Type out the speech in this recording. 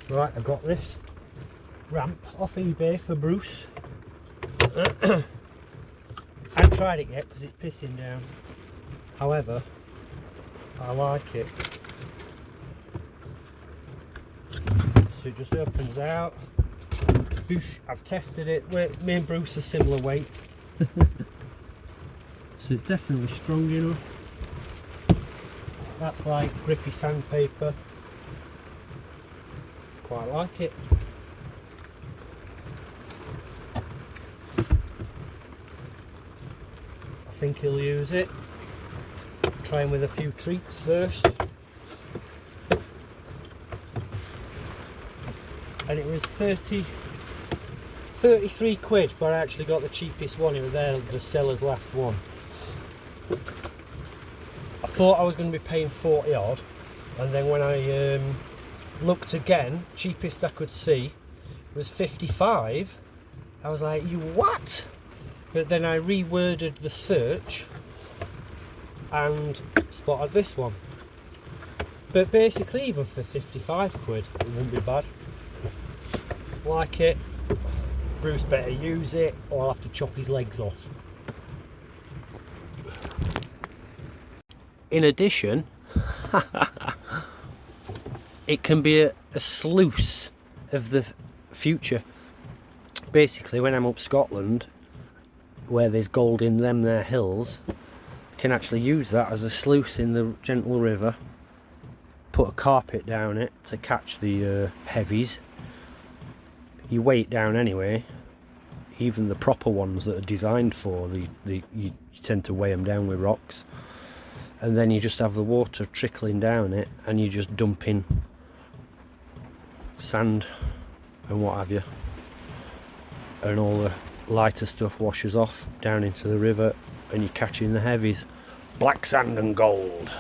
Right, I got this ramp off eBay for Bruce. I haven't tried it yet because it's pissing down. However, I like it. So it just opens out. I've tested it. Me and Bruce are similar weight. So it's definitely strong enough. That's like grippy sandpaper. Quite like it. I think he'll use it. Try him with a few treats first. And it was 33 quid, but I actually got the cheapest one. It was there, the seller's last one. I thought I was going to be paying 40 odd, and then when I looked again, cheapest I could see was 55. I was like, you what? But then I reworded the search and spotted this one. But basically, even for 55 quid, it wouldn't be bad. Like it. Bruce better use it, or I'll have to chop his legs off. In addition, it can be a sluice of the future. Basically, when I'm up Scotland, where there's gold in them there hills, I can actually use that as a sluice in the gentle river. Put a carpet down it to catch the heavies. You weigh it down anyway. Even the proper ones that are designed for you tend to weigh them down with rocks, and then you just have the water trickling down it, and you just dump in sand and what have you, and all the lighter stuff washes off down into the river, and you're catching the heavies. Black sand and gold.